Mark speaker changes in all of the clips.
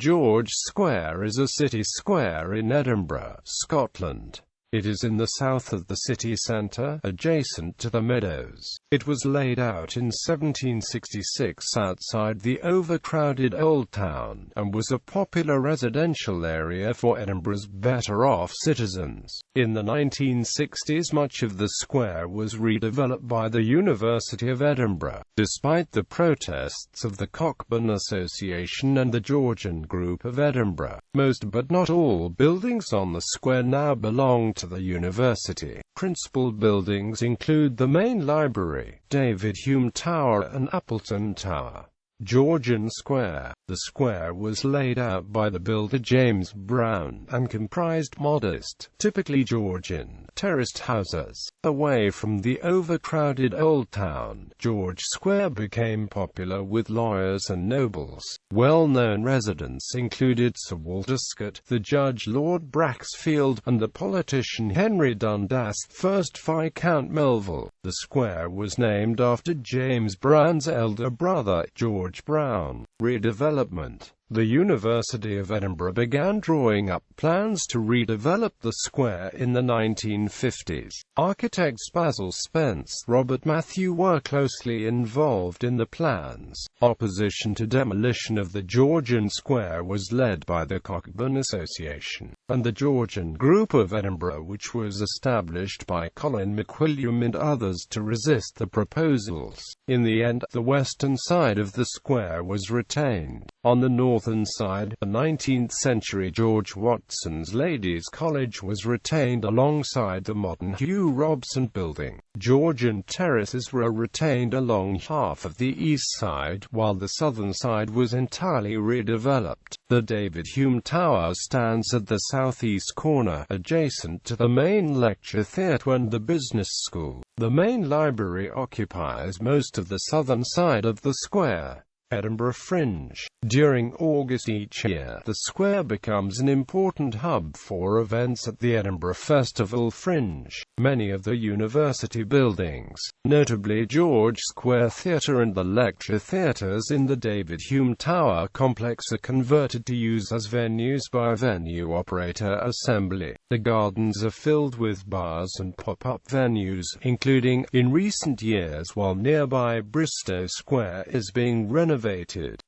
Speaker 1: George Square is a city square in Edinburgh, Scotland. It is in the south of the city centre, adjacent to the Meadows. It was laid out in 1766 outside the overcrowded Old Town, and was a popular residential area for Edinburgh's better-off citizens. In the 1960s, much of the square was redeveloped by the University of Edinburgh. Despite the protests of the Cockburn Association and the Georgian Group of Edinburgh, most but not all buildings on the square now belong to the university. Principal buildings include the main library, David Hume Tower and Appleton Tower. Georgian Square. The square was laid out by the builder James Brown, and comprised modest, typically Georgian, terraced houses. Away from the overcrowded Old Town, George Square became popular with lawyers and nobles. Well-known residents included Sir Walter Scott, the judge Lord Braxfield, and the politician Henry Dundas, 1st Viscount Melville. The square was named after James Brown's elder brother, George Brown. Redevelopment. The University of Edinburgh began drawing up plans to redevelop the square in the 1950s. Architects Basil Spence, Robert Matthew were closely involved in the plans. Opposition to demolition of the Georgian Square was led by the Cockburn Association and the Georgian Group of Edinburgh, which was established by Colin McWilliam and others to resist the proposals. In the end, the western side of the square was retained. On the northern side, the 19th-century George Watson's Ladies' College was retained alongside the modern Hugh Robson building. Georgian terraces were retained along half of the east side, while the southern side was entirely redeveloped. The David Hume Tower stands at the southeast corner, adjacent to the main lecture theatre and the business school. The main library occupies most of the southern side of the square. Edinburgh Fringe. During August each year, the square becomes an important hub for events at the Edinburgh Festival Fringe. Many of the university buildings, notably George Square Theatre and the lecture theatres in the David Hume Tower complex, are converted to use as venues by venue operator Assembly. The gardens are filled with bars and pop-up venues, including, in recent years, while nearby Bristow Square is being renovated,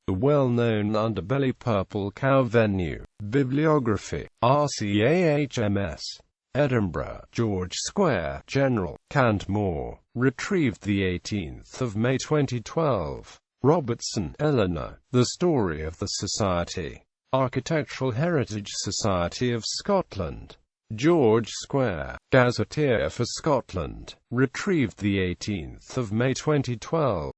Speaker 1: the well-known Underbelly Purple Cow venue. Bibliography. RCAHMS. Edinburgh, George Square, General, Cantmore. Retrieved 18 May 2012. Robertson, Eleanor. The Story of the Society. Architectural Heritage Society of Scotland. George Square. Gazetteer for Scotland. Retrieved 18 May 2012.